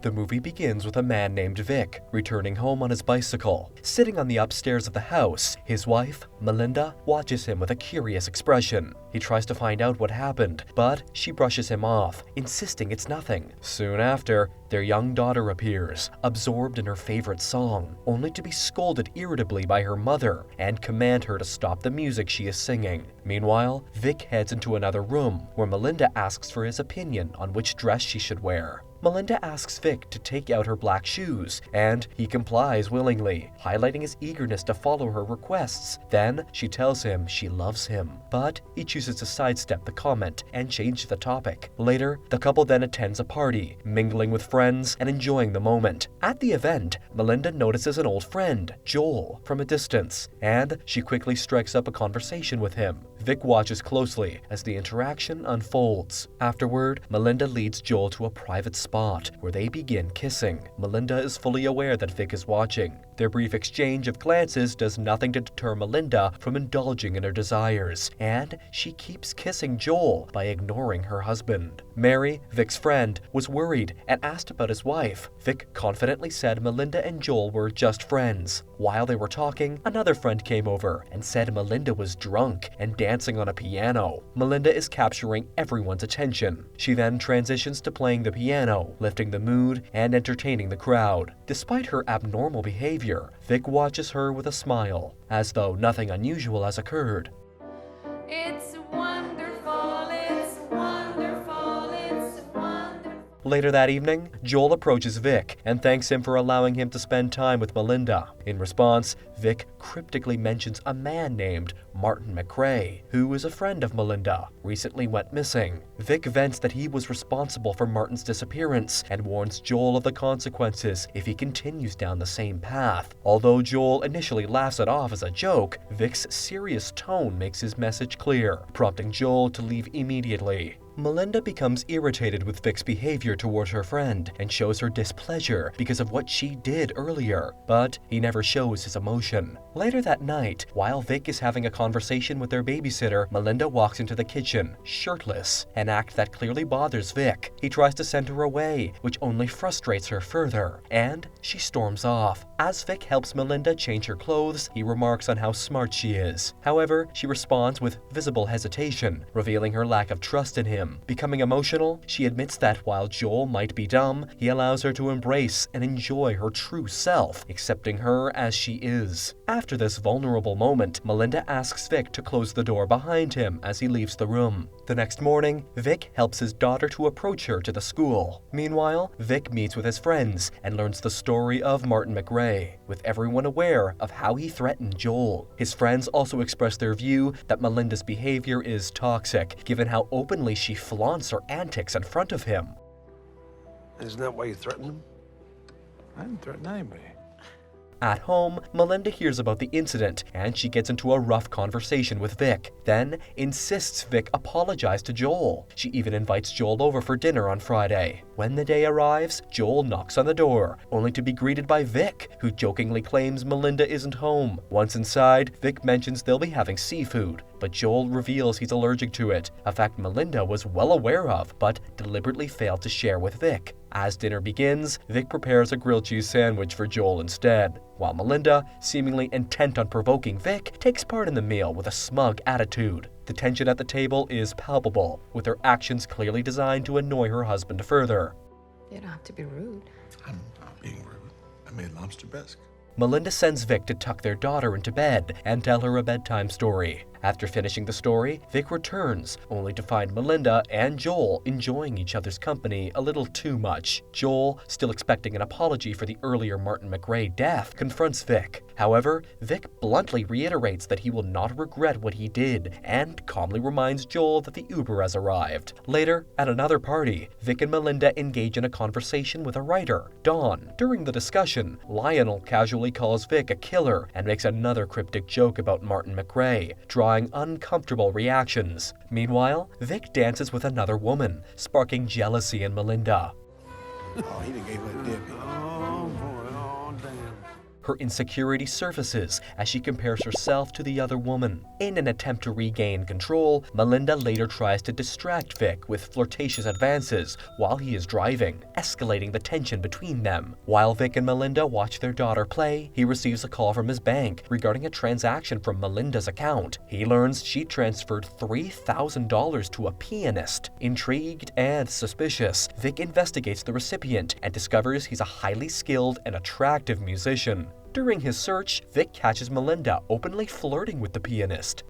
The movie begins with a man named Vic returning home on his bicycle. Sitting on the upstairs of the house, his wife, Melinda, watches him with a curious expression. He tries to find out what happened, but she brushes him off, insisting it's nothing. Soon after, their young daughter appears, absorbed in her favorite song, only to be scolded irritably by her mother and command her to stop the music she is singing. Meanwhile, Vic heads into another room where Melinda asks for his opinion on which dress she should wear. Melinda asks Vic to take out her black shoes, and he complies willingly, highlighting his eagerness to follow her requests. Then she tells him she loves him, but he chooses to sidestep the comment and change the topic. Later, the couple then attends a party, mingling with friends and enjoying the moment. At the event, Melinda notices an old friend, Joel, from a distance, and she quickly strikes up a conversation with him. Vic watches closely as the interaction unfolds. Afterward, Melinda leads Joel to a private spot where they begin kissing. Melinda is fully aware that Vic is watching. Their brief exchange of glances does nothing to deter Melinda from indulging in her desires, and she keeps kissing Joel by ignoring her husband. Mary, Vic's friend, was worried and asked about his wife. Vic confidently said Melinda and Joel were just friends. While they were talking, another friend came over and said Melinda was drunk and dancing on a piano. Melinda is capturing everyone's attention. She then transitions to playing the piano, lifting the mood and entertaining the crowd. Despite her abnormal behavior, Vic watches her with a smile, as though nothing unusual has occurred. It's wonderful, it's wonderful, it's wonderful. Later that evening, Joel approaches Vic and thanks him for allowing him to spend time with Melinda. In response, Vic cryptically mentions a man named Martin McRae, who is a friend of Melinda, recently went missing. Vic vents that he was responsible for Martin's disappearance and warns Joel of the consequences if he continues down the same path. Although Joel initially laughs it off as a joke, Vic's serious tone makes his message clear, prompting Joel to leave immediately. Melinda becomes irritated with Vic's behavior towards her friend and shows her displeasure because of what she did earlier, but he never shows his emotion. Later that night, while Vic is having a conversation with their babysitter, Melinda walks into the kitchen, shirtless, an act that clearly bothers Vic. He tries to send her away, which only frustrates her further, and she storms off. As Vic helps Melinda change her clothes, he remarks on how smart she is. However, she responds with visible hesitation, revealing her lack of trust in him. Becoming emotional, she admits that while Joel might be dumb, he allows her to embrace and enjoy her true self, accepting her as she is. After this vulnerable moment, Melinda asks Vic to close the door behind him as he leaves the room. The next morning, Vic helps his daughter to approach her to the school. Meanwhile, Vic meets with his friends and learns the story of Martin McRae, with everyone aware of how he threatened Joel. His friends also express their view that Melinda's behavior is toxic, given how openly she flaunts her antics in front of him. Isn't that why you threatened him? I didn't threaten anybody. At home, Melinda hears about the incident and she gets into a rough conversation with Vic, then insists Vic apologize to Joel. She even invites Joel over for dinner on Friday. When the day arrives, Joel knocks on the door, only to be greeted by Vic, who jokingly claims Melinda isn't home. Once inside, Vic mentions they'll be having seafood, but Joel reveals he's allergic to it, a fact Melinda was well aware of, but deliberately failed to share with Vic. As dinner begins, Vic prepares a grilled cheese sandwich for Joel instead, while Melinda, seemingly intent on provoking Vic, takes part in the meal with a smug attitude. The tension at the table is palpable, with her actions clearly designed to annoy her husband further. You don't have to be rude. I'm not being rude. I made lobster bisque. Melinda sends Vic to tuck their daughter into bed and tell her a bedtime story. After finishing the story, Vic returns, only to find Melinda and Joel enjoying each other's company a little too much. Joel, still expecting an apology for the earlier Martin McRae death, confronts Vic. However, Vic bluntly reiterates that he will not regret what he did and calmly reminds Joel that the Uber has arrived. Later, at another party, Vic and Melinda engage in a conversation with a writer, Dawn. During the discussion, Lionel casually calls Vic a killer and makes another cryptic joke about Martin McRae, drawing uncomfortable reactions. Meanwhile, Vic dances with another woman, sparking jealousy in Melinda. Oh, he done gave her a dip. Oh, boy, oh, damn. her insecurity surfaces as she compares herself to the other woman. In an attempt to regain control, Melinda later tries to distract Vic with flirtatious advances while he is driving, escalating the tension between them. While Vic and Melinda watch their daughter play, he receives a call from his bank regarding a transaction from Melinda's account. He learns she transferred $3,000 to a pianist. Intrigued and suspicious, Vic investigates the recipient and discovers he's a highly skilled and attractive musician. During his search, Vic catches Melinda openly flirting with the pianist.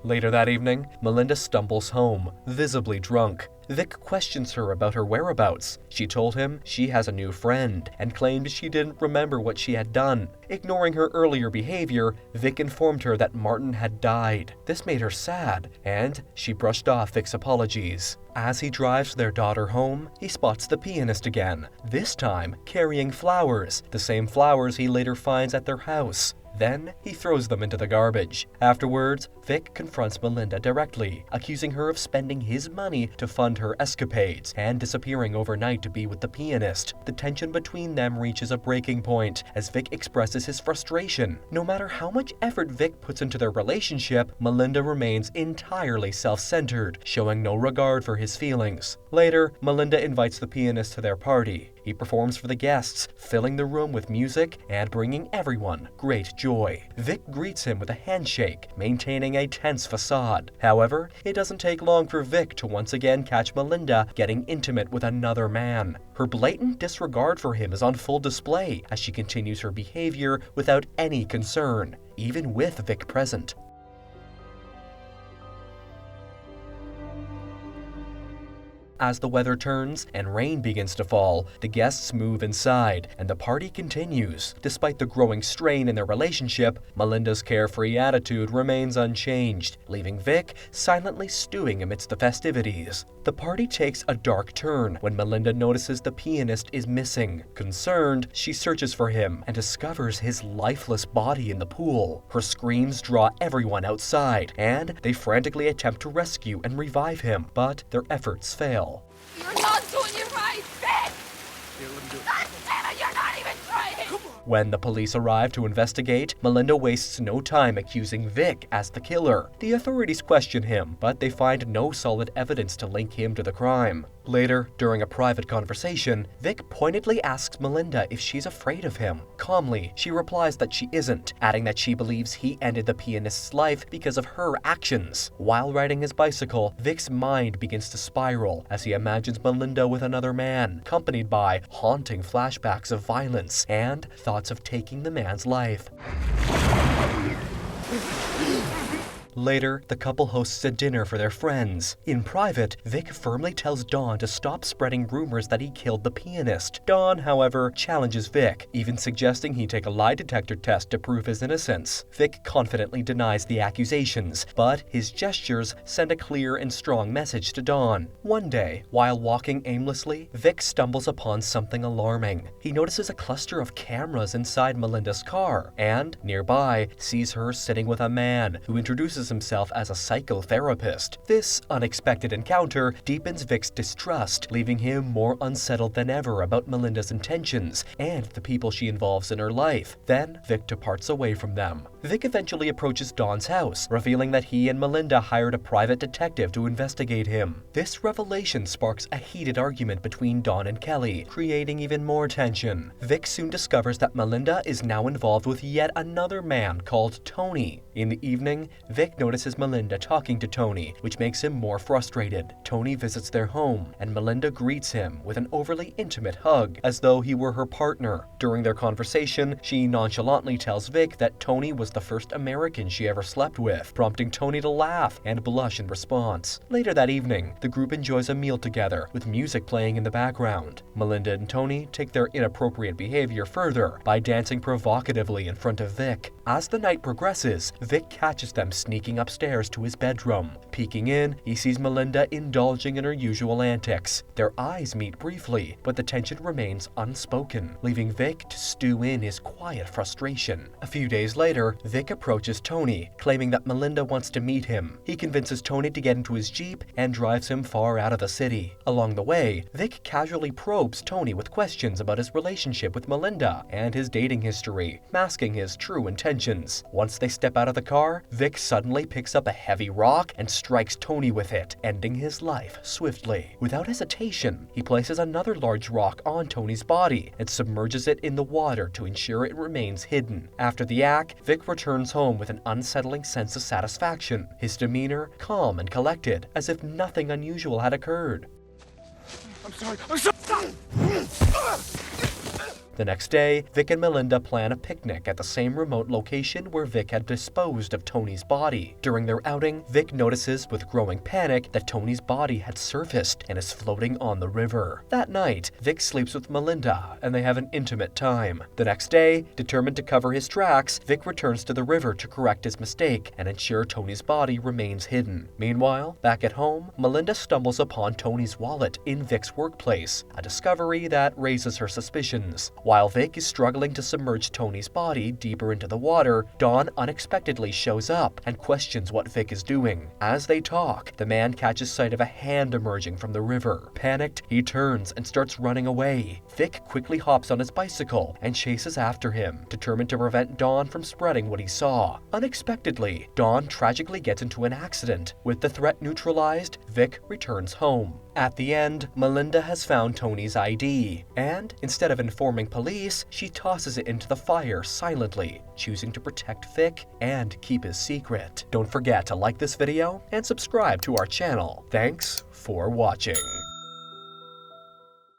Later that evening, Melinda stumbles home, visibly drunk. Vic questions her about her whereabouts. She told him she has a new friend and claimed she didn't remember what she had done. Ignoring her earlier behavior, Vic informed her that Martin had died. This made her sad, and she brushed off Vic's apologies. As he drives their daughter home, he spots the pianist again, this time carrying flowers, the same flowers he later finds at their house. Then, he throws them into the garbage. Afterwards, Vic confronts Melinda directly, accusing her of spending his money to fund her escapades and disappearing overnight to be with the pianist. The tension between them reaches a breaking point as Vic expresses his frustration. No matter how much effort Vic puts into their relationship, Melinda remains entirely self-centered, showing no regard for his feelings. Later, Melinda invites the pianist to their party. He performs for the guests, filling the room with music and bringing everyone great joy. Vic greets him with a handshake, maintaining a tense facade. However, it doesn't take long for Vic to once again catch Melinda getting intimate with another man. Her blatant disregard for him is on full display as she continues her behavior without any concern, even with Vic present. As the weather turns and rain begins to fall, the guests move inside and the party continues. Despite the growing strain in their relationship, Melinda's carefree attitude remains unchanged, leaving Vic silently stewing amidst the festivities. The party takes a dark turn when Melinda notices the pianist is missing. Concerned, she searches for him and discovers his lifeless body in the pool. Her screams draw everyone outside, and they frantically attempt to rescue and revive him, but their efforts fail. You're not doing it right, Vic! God damn it, you're not even trying! When the police arrive to investigate, Melinda wastes no time accusing Vic as the killer. The authorities question him, but they find no solid evidence to link him to the crime. Later, during a private conversation, Vic pointedly asks Melinda if she's afraid of him. Calmly, she replies that she isn't, adding that she believes he ended the pianist's life because of her actions. While riding his bicycle, Vic's mind begins to spiral as he imagines Melinda with another man, accompanied by haunting flashbacks of violence and thoughts of taking the man's life. Later, the couple hosts a dinner for their friends. In private, Vic firmly tells Dawn to stop spreading rumors that he killed the pianist. Dawn, however, challenges Vic, even suggesting he take a lie detector test to prove his innocence. Vic confidently denies the accusations, but his gestures send a clear and strong message to Dawn. One day, while walking aimlessly, Vic stumbles upon something alarming. He notices a cluster of cameras inside Melinda's car, and, nearby, sees her sitting with a man who introduces himself as a psychotherapist. This unexpected encounter deepens Vic's distrust, leaving him more unsettled than ever about Melinda's intentions and the people she involves in her life. Then, Vic departs away from them. Vic eventually approaches Dawn's house, revealing that he and Melinda hired a private detective to investigate him. This revelation sparks a heated argument between Dawn and Kelly, creating even more tension. Vic soon discovers that Melinda is now involved with yet another man called Tony. In the evening, Vic notices Melinda talking to Tony, which makes him more frustrated. Tony visits their home, and Melinda greets him with an overly intimate hug, as though he were her partner. During their conversation, she nonchalantly tells Vic that Tony was the first American she ever slept with, prompting Tony to laugh and blush in response. Later that evening, the group enjoys a meal together, with music playing in the background. Melinda and Tony take their inappropriate behavior further by dancing provocatively in front of Vic. As the night progresses, Vic catches them sneaking sneaking upstairs to his bedroom. Peeking in, he sees Melinda indulging in her usual antics. Their eyes meet briefly, but the tension remains unspoken, leaving Vic to stew in his quiet frustration. A few days later, Vic approaches Tony, claiming that Melinda wants to meet him. He convinces Tony to get into his Jeep and drives him far out of the city. Along the way, Vic casually probes Tony with questions about his relationship with Melinda and his dating history, masking his true intentions. Once they step out of the car, Vic suddenly picks up a heavy rock and strikes Tony with it, ending his life swiftly. Without hesitation, he places another large rock on Tony's body and submerges it in the water to ensure it remains hidden. After the act, Vic returns home with an unsettling sense of satisfaction, his demeanor calm and collected, as if nothing unusual had occurred. I'm sorry. I'm sorry. The next day, Vic and Melinda plan a picnic at the same remote location where Vic had disposed of Tony's body. During their outing, Vic notices with growing panic that Tony's body had surfaced and is floating on the river. That night, Vic sleeps with Melinda and they have an intimate time. The next day, determined to cover his tracks, Vic returns to the river to correct his mistake and ensure Tony's body remains hidden. Meanwhile, back at home, Melinda stumbles upon Tony's wallet in Vic's workplace, a discovery that raises her suspicions. While Vic is struggling to submerge Tony's body deeper into the water, Don unexpectedly shows up and questions what Vic is doing. As they talk, the man catches sight of a hand emerging from the river. Panicked, he turns and starts running away. Vic quickly hops on his bicycle and chases after him, determined to prevent Don from spreading what he saw. Unexpectedly, Don tragically gets into an accident. With the threat neutralized, Vic returns home. At the end, Melinda has found Tony's ID, and instead of informing police, she tosses it into the fire silently, choosing to protect Vic and keep his secret. Don't forget to like this video and subscribe to our channel. Thanks for watching.